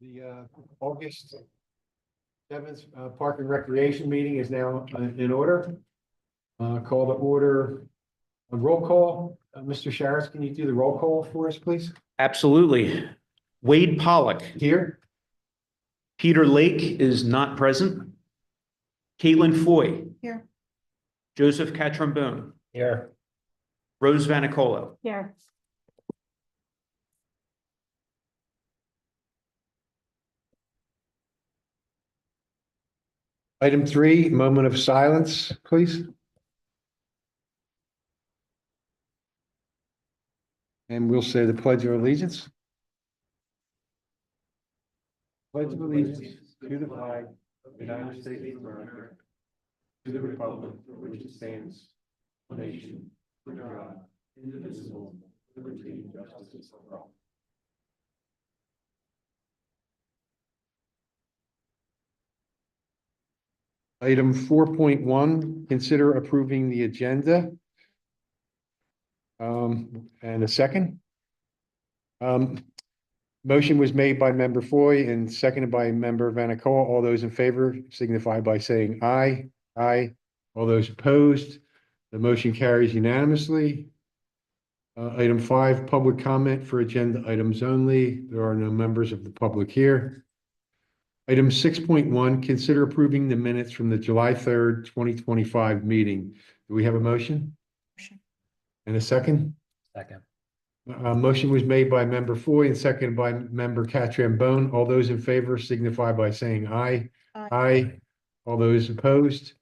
The August 7th Park and Recreation meeting is now in order. Call to order a roll call. Mr. Sharris, can you do the roll call for us, please? Absolutely. Wade Pollock. Here. Peter Lake is not present. Caitlin Foy. Here. Joseph Catrombone. Here. Rose Vanicolo. Here. Item 3, moment of silence, please. And we'll say the Pledge of Allegiance. Pledge of Allegiance to the flag of the United States of America, to the republic for which it stands, one nation, under God, indivisible, with liberty and justice for all. Item 4.1, consider approving the agenda. And a second. Motion was made by member Foy and seconded by member Vanacoa. All those in favor signify by saying aye. Aye. All those opposed, the motion carries unanimously. Item 5, public comment for agenda items only. There are no members of the public here. Item 6.1, consider approving the minutes from the July 3rd, 2025 meeting. Do we have a motion? Motion. And a second? Second. Motion was made by member Foy and seconded by member Catrombone. All those in favor signify by saying aye. Aye. All those opposed?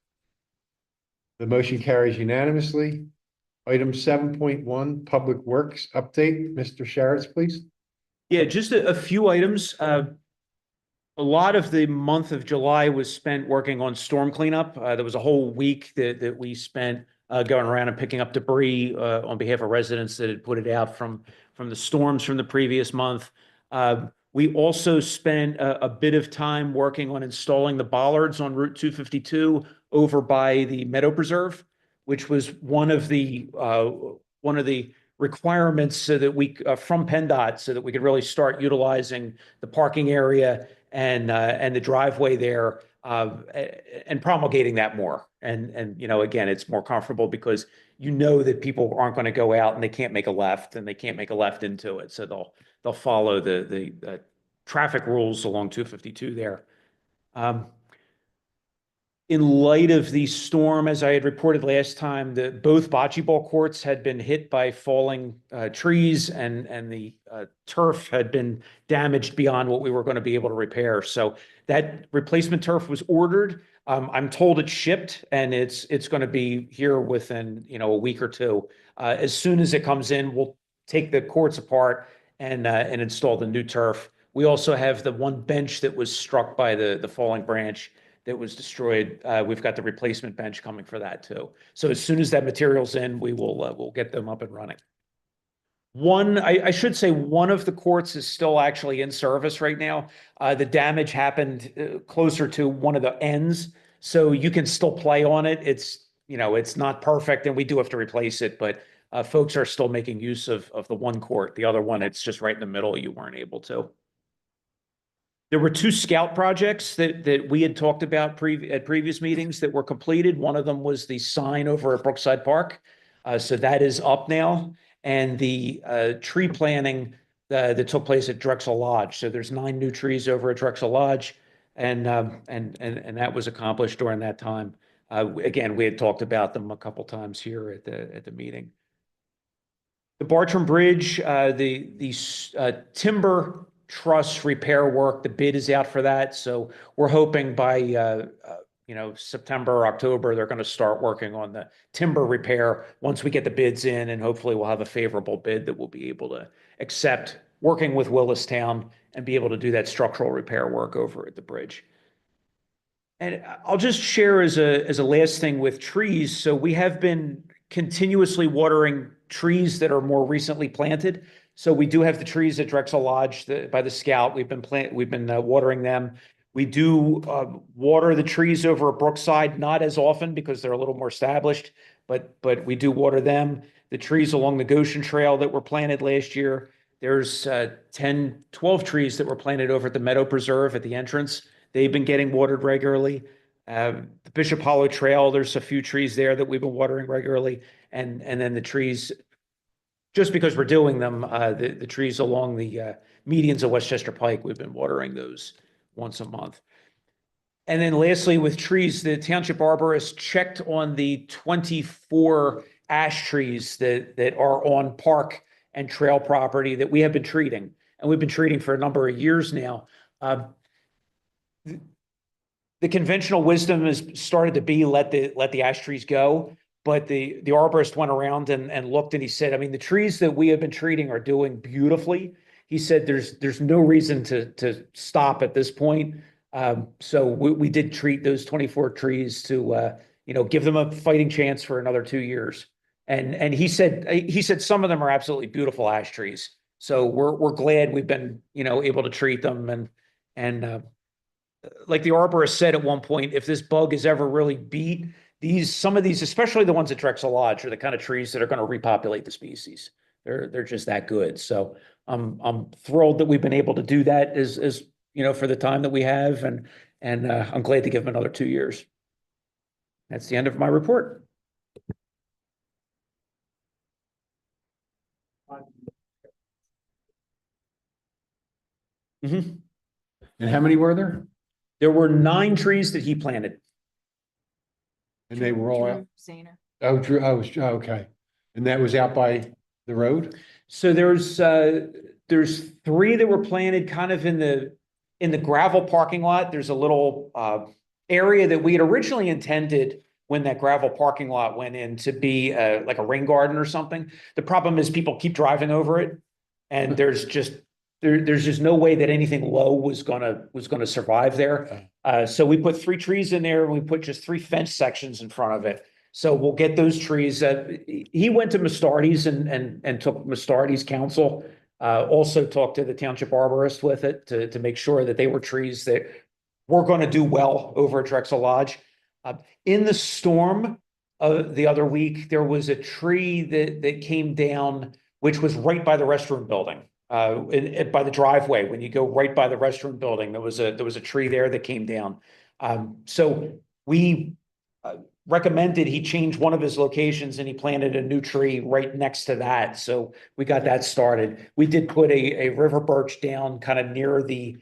The motion carries unanimously. Item 7.1, Public Works Update. Mr. Sharretts, please. Yeah, just a few items. A lot of the month of July was spent working on storm cleanup. There was a whole week that we spent going around and picking up debris on behalf of residents that had put it out from the storms from the previous month. We also spent a bit of time working on installing the bollards on Route 252 over by the Meadow Preserve, which was one of the requirements so that we from PennDOT so that we could really start utilizing the parking area and the driveway there and promulgating that more. And you know, again, it's more comfortable because you know that people aren't going to go out and they can't make a left and they can't make a left into it. So they'll follow the traffic rules along 252 there. In light of the storm, as I had reported last time, both bocce ball courts had been hit by falling trees and the turf had been damaged beyond what we were going to be able to repair. So that replacement turf was ordered. I'm told it's shipped and it's going to be here within a week or two. As soon as it comes in, we'll take the courts apart and install the new turf. We also have the one bench that was struck by the falling branch that was destroyed. We've got the replacement bench coming for that too. So as soon as that material's in, we'll get them up and running. I should say one of the courts is still actually in service right now. The damage happened closer to one of the ends, so you can still play on it. It's not perfect and we do have to replace it, but folks are still making use of the one court. The other one, it's just right in the middle. You weren't able to. There were 2 scout projects that we had talked about at previous meetings that were completed. One of them was the sign over at Brookside Park. So that is up now. And the tree planting that took place at Drexel Lodge. So there's 9 new trees over at Drexel Lodge. And that was accomplished during that time. Again, we had talked about them a couple times here at the meeting. The Bartram Bridge, the timber truss repair work, the bid is out for that. So we're hoping by, September, October, they're going to start working on the timber repair once we get the bids in, and hopefully we'll have a favorable bid that we'll be able to accept, working with Willistown and be able to do that structural repair work over at the bridge. And I'll just share as a last thing with trees. So we have been continuously watering trees that are more recently planted. So we do have the trees at Drexel Lodge by the Scout. We've been watering them. We do water the trees over at Brookside, not as often because they're a little more established, but we do water them. The trees along the Goshen Trail that were planted last year, There's 10, 12 trees that were planted over at the Meadow Preserve at the entrance. They've been getting watered regularly. The Bishop Hollow Trail, there's a few trees there that we've been watering regularly. And then the trees, just because we're doing them, the trees along the medians of Westchester Pike, we've been watering those once a month. And then lastly, with trees, the township arborist checked on the 24 ash trees that are on park and trail property that we have been treating. And we've been treating for a number of years now. The conventional wisdom has started to be let the ash trees go. But the arborist went around and looked, and he said, I mean, the trees that we have been treating are doing beautifully. He said there's no reason to stop at this point. So we did treat those 24 trees to give them a fighting chance for another 2 years. And he said some of them are absolutely beautiful ash trees. So we're glad we've been able to treat them. And like the arborist said at one point, if this bug is ever really beat, some of these, especially the ones at Drexel Lodge, are the kind of trees that are going to repopulate the species. They're just that good. So I'm thrilled that we've been able to do that as for the time that we have, and I'm glad to give them another 2 years. That's the end of my report. And how many were there? There were 9 trees that he planted. And they were all out? Drew Zahner. Oh, Drew, okay. And that was out by the road? So there's 3 that were planted kind of in the gravel parking lot. There's a little area that we had originally intended when that gravel parking lot went in to be like a rain garden or something. The problem is people keep driving over it, and there's just no way that anything low was gonna survive there. So we put 3 trees in there, and we put just 3 fence sections in front of it. So we'll get those trees. He went to Mastardi's and took Mastardi's counsel. Also talked to the township arborist with it to make sure that they were trees that were going to do well over at Drexel Lodge. In the storm the other week, there was a tree that came down, which was right by the restroom building, by the driveway. When you go right by the restroom building, there was a tree there that came down. So we recommended he change one of his locations, and he planted a new tree right next to that. So we got that started. We did put a river birch down kind of near the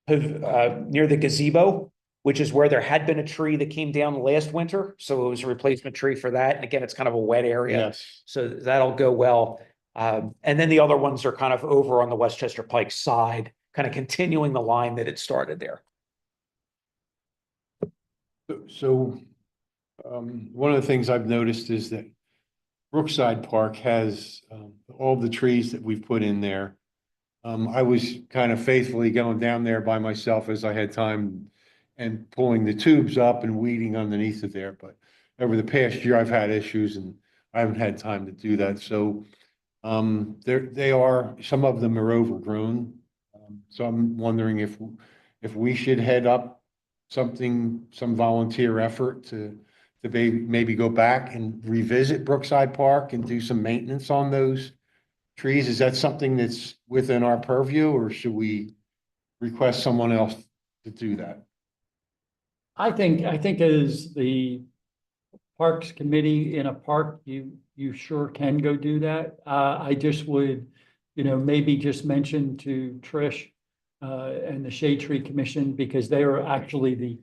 gazebo, which is where there had been a tree that came down last winter. So it was a replacement tree for that. And again, it's kind of a wet area. Yes. So that'll go well. And then the other ones are kind of over on the Westchester Pike side, kind of continuing the line that it started there. So one of the things I've noticed is that Brookside Park has all the trees that we've put in there. I was kind of faithfully going down there by myself as I had time and pulling the tubes up and weeding underneath it there. But over the past year, I've had issues and I haven't had time to do that. So some of them are overgrown. So I'm wondering if we should head up some volunteer effort to maybe go back and revisit Brookside Park and do some maintenance on those trees. Is that something that's within our purview, or should we request someone else to do that? I think as the Parks Committee in a park, you sure can go do that. I just would, maybe just mention to Trish and the Shade Tree Commission, because they are actually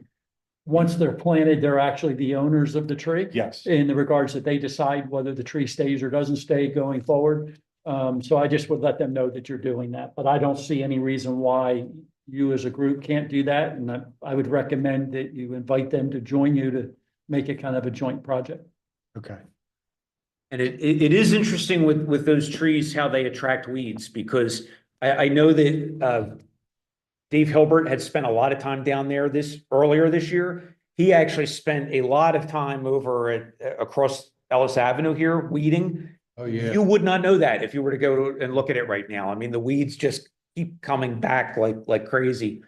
once they're planted, they're actually the owners of the tree. Yes. In the regards that they decide whether the tree stays or doesn't stay going forward. So I just would let them know that you're doing that, but I don't see any reason why you as a group can't do that. And I would recommend that you invite them to join you to make it kind of a joint project. Okay. And it is interesting with those trees, how they attract weeds, because I know that Dave Hilbert had spent a lot of time down there earlier this year. He actually spent a lot of time over across Ellis Avenue here weeding. Oh, yeah. You would not know that if you were to go and look at it right now. I mean, the weeds just keep coming back like crazy.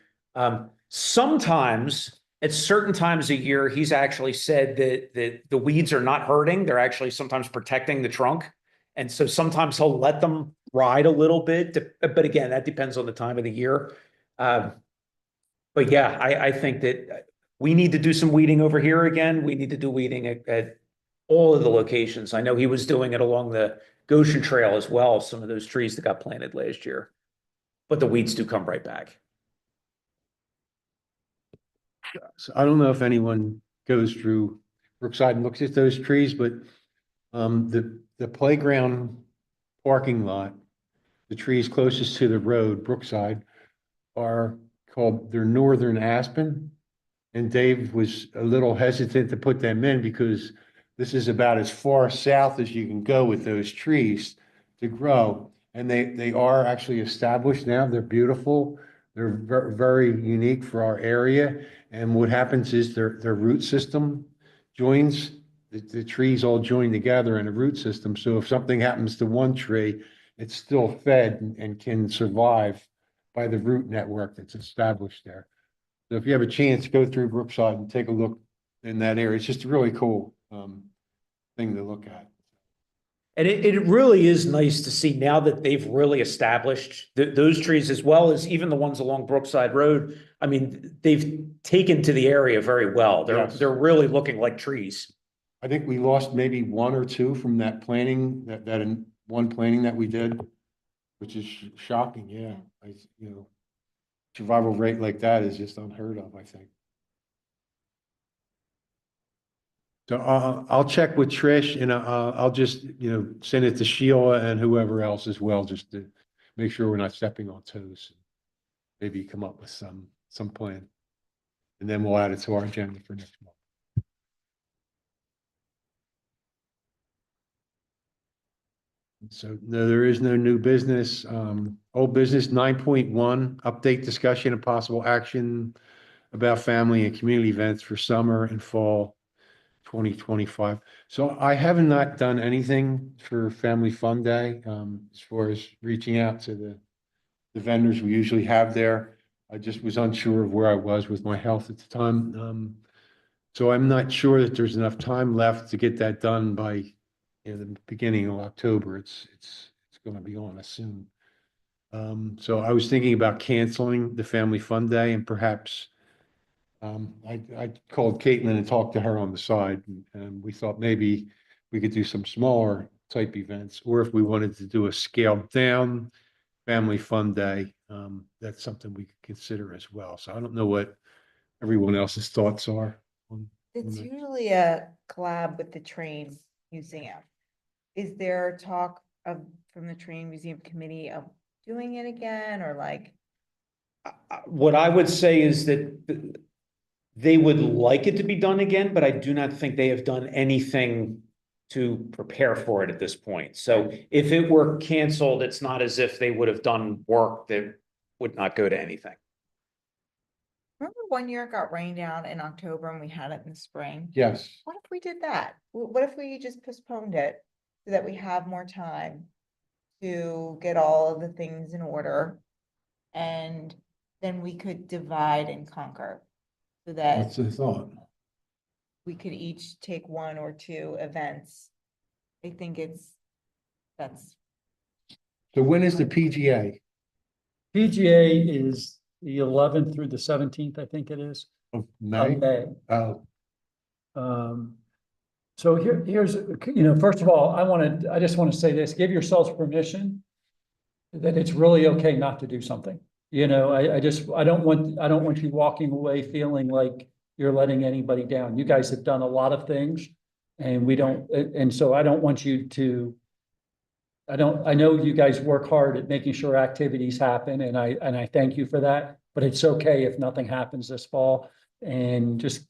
Sometimes at certain times a year, he's actually said that the weeds are not hurting. They're actually sometimes protecting the trunk. And so sometimes he'll let them ride a little bit, but again, that depends on the time of the year. But yeah, I think that we need to do some weeding over here again. We need to do weeding at all of the locations. I know he was doing it along the Goshen Trail as well, some of those trees that got planted last year. But the weeds do come right back. So I don't know if anyone goes through Brookside and looks at those trees, but the playground parking lot, the trees closest to the road, Brookside, are called, they're northern aspen. And Dave was a little hesitant to put them in because this is about as far south as you can go with those trees to grow. And they are actually established now. They're beautiful. They're very unique for our area. And what happens is their root system joins, the trees all join together in a root system. So if something happens to one tree, it's still fed and can survive by the root network that's established there. So if you have a chance, go through Brookside and take a look in that area. It's just a really cool thing to look at. And it really is nice to see now that they've really established those trees as well as even the ones along Brookside Road. I mean, they've taken to the area very well. Yes. They're really looking like trees. I think we lost maybe one or two from that planting, one planting that we did, which is shocking, yeah. Survival rate like that is just unheard of, I think. So I'll check with Trish and I'll just, send it to Sheila and whoever else as well, just to make sure we're not stepping on toes. Maybe come up with some plan. And then we'll add it to our agenda for next month. So no, there is no new business. Old business 9.1, update discussion and possible action about family and community events for summer and fall 2025. So I have not done anything for Family Fun Day, as far as reaching out to the vendors we usually have there. I just was unsure of where I was with my health at the time. So I'm not sure that there's enough time left to get that done by the beginning of October. It's going to be on us soon. So I was thinking about canceling the Family Fun Day and perhaps I called Caitlin and talked to her on the side, and we thought maybe we could do some smaller type events, or if we wanted to do a scaled down Family Fun Day, that's something we could consider as well. So I don't know what everyone else's thoughts are on It's that. usually a collab with the train museum. Is there talk from the train museum committee of doing it again or like? What I would say is that they would like it to be done again, but I do not think they have done anything to prepare for it at this point. So if it were canceled, it's not as if they would have done work that would not go to anything. Remember one year it got rained down in October and we had it in the spring? Yes, What if we did that? What if we just postponed it so that we have more time to get all of the things in order? And then we could divide and conquer so that that's the thought. we could each take one or two events. I think that's So when is the PGA? PGA is the 11th through the 17th, I think it is, Of of May? May. Oh, So here's, first of all, I just want to say this, give yourselves permission that it's really okay not to do something. I don't want you walking away feeling like you're letting anybody down. You guys have done a lot of things and so I don't want you to, I know you guys work hard at making sure activities happen and I thank you for that, but it's okay if nothing happens this fall and just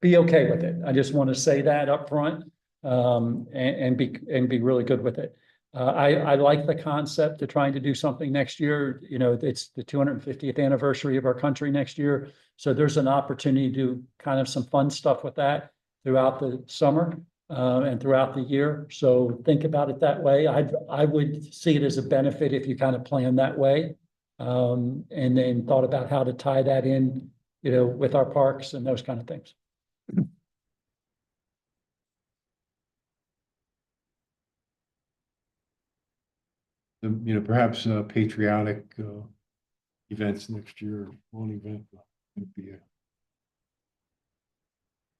be okay with it. I just want to say that up front, and be really good with it. I like the concept of trying to do something next year. It's the 250th anniversary of our country next year. So there's an opportunity to do kind of some fun stuff with that throughout the summer, and throughout the year. So think about it that way. I would see it as a benefit if you kind of plan that way. And then thought about how to tie that in, with our parks and those kind of things. perhaps patriotic events next year, one event would be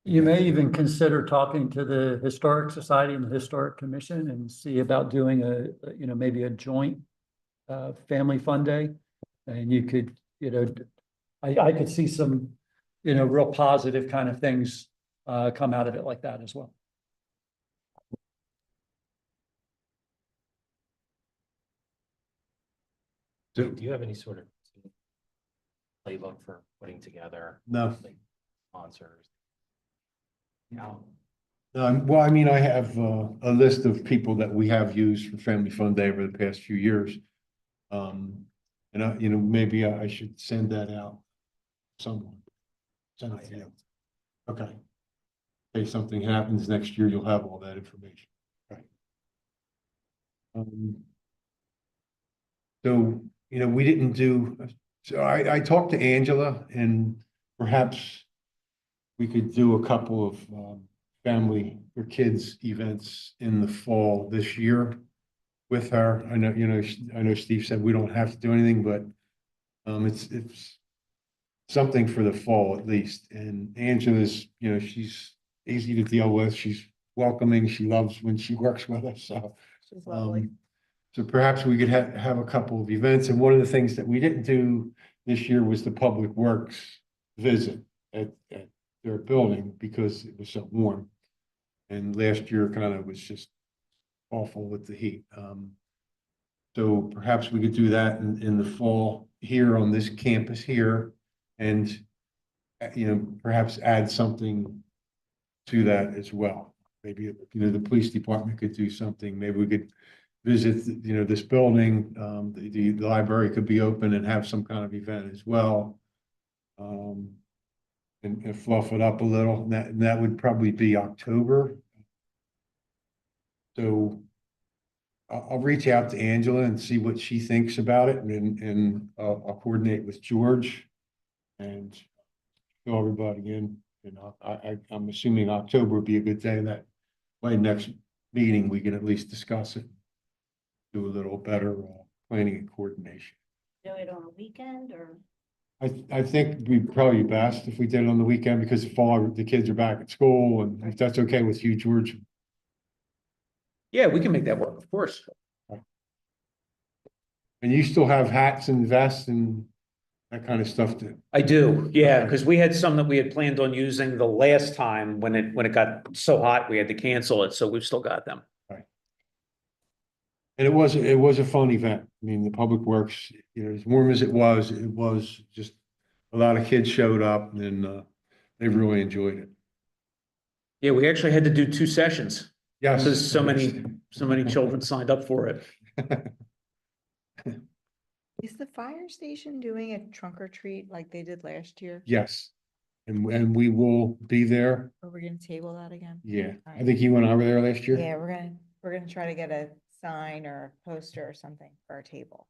You may even consider talking to the Historic Society and the Historic Commission and see about doing maybe a joint family fun day. And you could, I could see some, real positive kind of things come out of it like that as well. So, Do you have any sort of playbook for putting together no. like sponsors? No. Well, I mean, I have a list of people that we have used for Family Fun Day over the past few years. And maybe I should send that out. Someone. Send it to you. Okay. If something happens next year, you'll have all that information. Right. So, we didn't do, so I talked to Angela, and perhaps we could do a couple of family or kids events in the fall this year with her. I know Steve said we don't have to do anything, but it's something for the fall at least. And Angela's, she's easy to deal with. She's welcoming. She loves when she works with us. So, She's lovely. so perhaps we could have a couple of events. And one of the things that we didn't do this year was the Public Works visit at their building because it was so warm. And last year kind of was just awful with the heat. So perhaps we could do that in the fall here on this campus here, and perhaps add something to that as well. Maybe the police department could do something. Maybe we could visit this building. The library could be open and have some kind of event as well. And fluff it up a little. And that would probably be October. So I'll reach out to Angela and see what she thinks about it, and I'll coordinate with George and fill everybody in. And I'm assuming October would be a good day. That way, next meeting we can at least discuss it, do a little better planning and coordination. Do it on a weekend or? I think we'd probably be best if we did it on the weekend because the kids are back at school, and if that's okay with you, George. Yeah, we can make that work, of course. And you still have hats and vests and that kind of stuff too. I do, yeah, Okay. because we had some that we had planned on using the last time when it got so hot, we had to cancel it, so we've still got them. And it was a fun event. I mean, the Public Works, as warm as it was just a lot of kids showed up, and they really enjoyed it. Yeah, we actually had to do 2 sessions, Yes. because so many children signed up for it. Is the fire station doing a trunk or treat like they did last year? Yes. And we will be there. Or we're gonna table that again? Yeah. I Alright. think you and I were there last year. Yeah, we're gonna try to get a sign or a poster or something for our table.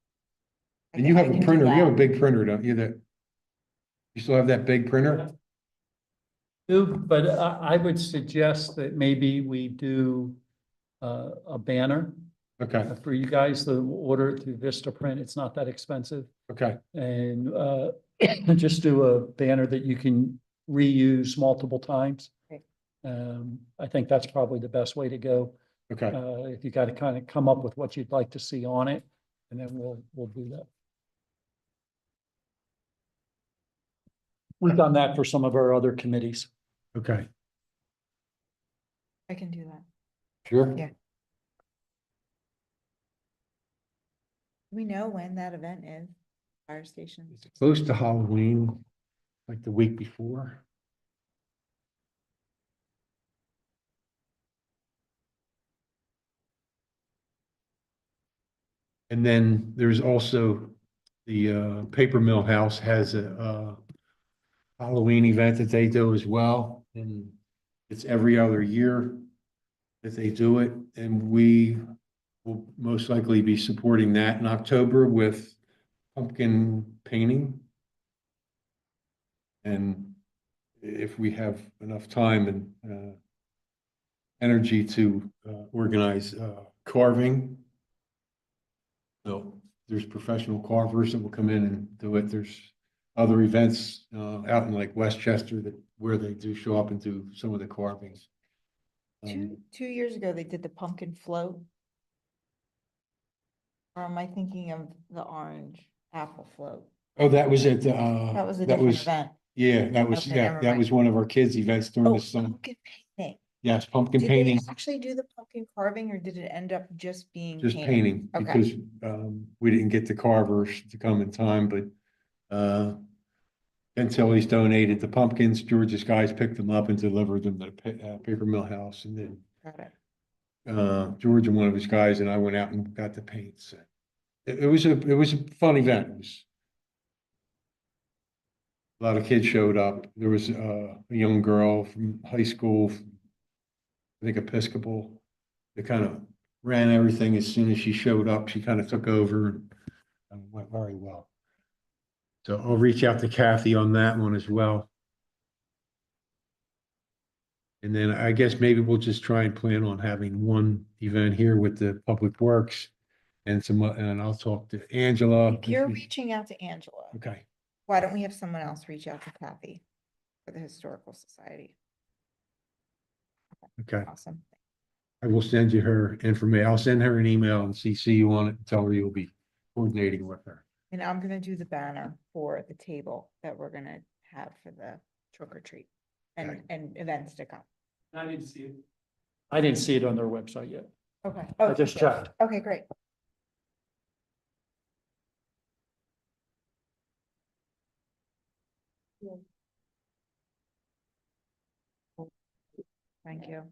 And you have I a can do printer. You have a that. big printer, don't you? You still have that big printer? But I would suggest that maybe we do a banner Okay, for you guys to order it through Vistaprint. It's not that expensive. okay, And just do a banner that you can reuse multiple times. Okay. I think that's probably the best way to go. okay. If you got to kind of come up with what you'd like to see on it, and then we'll do that. We've done that for some of our other committees. Okay, I can do that. sure. Yeah. Do we know when that event is? Fire station? It's close to Halloween, like the week before. And then there's also the Paper Mill House has a Halloween event that they do as well, and it's every other year that they do it, and we will most likely be supporting that in October with pumpkin painting. And if we have enough time and energy to organize carving, So there's professional carvers that will come in and do it. There's other events out in like Westchester that where they do show up and do some of the carvings. Two years ago, they did the pumpkin float. Or am I thinking of the orange apple float? Oh, that was at the, That was a that different was, event. yeah, that was, Okay, yeah, never that mind. was one of our kids' events during Oh, the summer. pumpkin painting. Yes, pumpkin Did they painting, actually do the pumpkin carving or did it end up just being just painted? painting, Okay. because we didn't get the carvers to come in time, but Ben Tilly's donated the pumpkins. George's guys picked them up and delivered them to the paper mill house, and then Got it. George and one of his guys and I went out and got the paints. It was a fun event. It was a lot of kids showed up. There was a young girl from high school, I think Episcopal, that kind of ran everything as soon as she showed up. She kind of took over and went very well. So I'll reach out to Kathy on that one as well. And then I guess maybe we'll just try and plan on having one event here with the Public Works and and I'll talk to Angela. If you're reaching out to Angela, Okay, why don't we have someone else reach out to Kathy for the Historical Society? okay. Awesome. I will send you her information. I'll send her an email and CC you on it and tell her you'll be coordinating with her. And I'm gonna do the banner for the table that we're gonna have for the trick or treat Okay. and events to come. I didn't see it. I didn't see it on their website yet. Okay. I just checked. Okay, great. Thank you.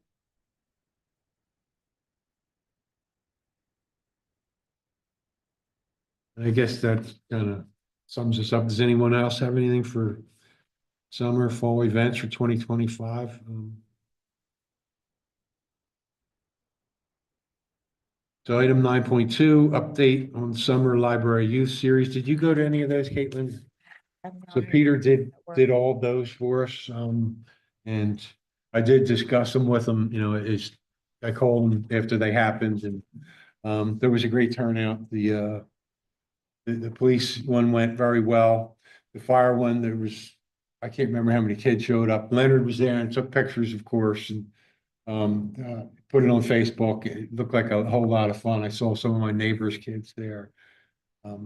I guess that kind of sums us up. Does anyone else have anything for summer, fall events for 2025? So item 9.2, update on summer library youth series. Did you go to any of those, Caitlin? So Peter did all those for us, and I did discuss them with him, I called them after they happened, and there was a great turnout. The police one went very well. The fire one, I can't remember how many kids showed up. Leonard was there and took pictures, of course, and put it on Facebook. It looked like a whole lot of fun. I saw some of my neighbors' kids there.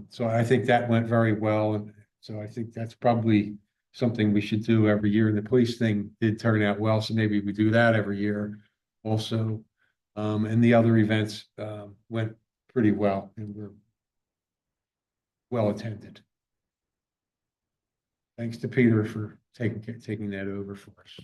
So I think that went very well, and so I think that's probably something we should do every year. And the police thing did turn out well, so maybe we do that every year also. And the other events went pretty well and were well attended. Thanks to Peter for taking that over for us.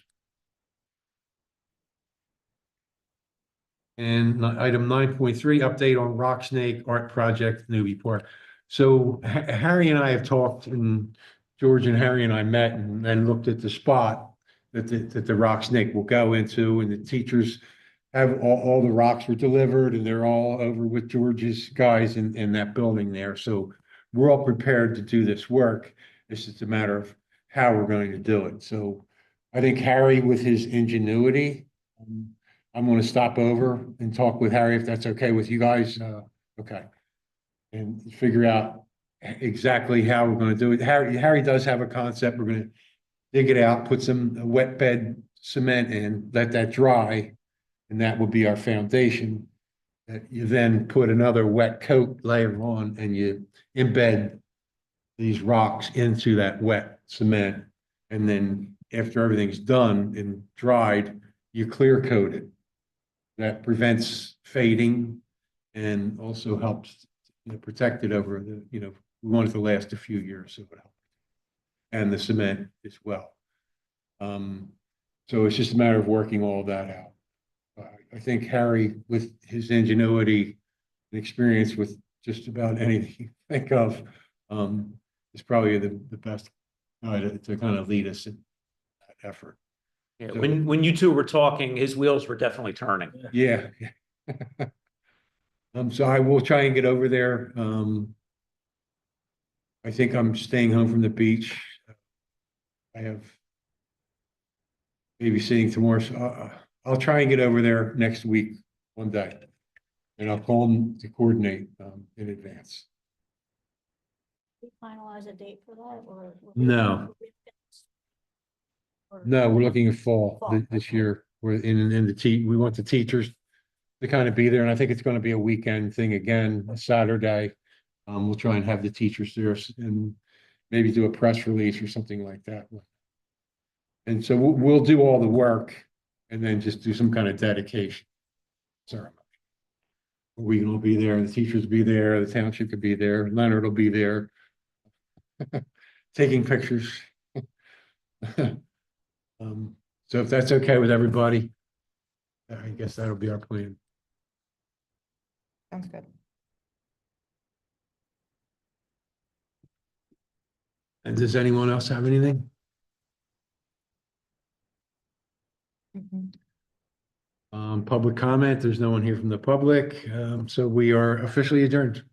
And item 9.3, update on Rock Snake Art Project Newburyport. So Harry and I have talked, and George and Harry and I met and looked at the spot that the Rock Snake will go into, and the teachers have all the rocks were delivered, and they're all over with George's guys in that building there. So we're all prepared to do this work. It's just a matter of how we're going to do it. So I think Harry, with his ingenuity, I'm going to stop over and talk with Harry, if that's okay with you guys. Okay. And figure out exactly how we're going to do it. Harry does have a concept. We're going to dig it out, put some wet bed cement in, let that dry, and that will be our foundation. That you then put another wet coat layer on, and you embed these rocks into that wet cement. And then after everything's done and dried, you clear coat it. That prevents fading and also helps protect it over we want it to last a few years, so it helps. And the cement as well. So it's just a matter of working all that out. I think Harry, with his ingenuity and experience with just about anything you think of, is probably the best to kind of lead us in that effort. Yeah, So- when you two were talking, his wheels were definitely turning. Yeah. So I will try and get over there. I think I'm staying home from the beach. I have babysitting tomorrow, so I'll try and get over there next week, one day. And I'll call them to coordinate, in advance. we finalize a date for that or? No. Or- No, we're looking at fall Fall, this okay. year. We're we want the teachers to kind of be there, and I think it's gonna be a weekend thing again, a Saturday. We'll try and have the teachers there and maybe do a press release or something like that. And so we'll do all the work and then just do some kind of dedication ceremony. We will be there, the teachers will be there, the township could be there, Leonard will be there. Taking pictures. So if that's okay with everybody, I guess that'll be our plan. Sounds good. And does anyone else have anything? Mhm. Public comment, there's no one here from the public, so we are officially adjourned.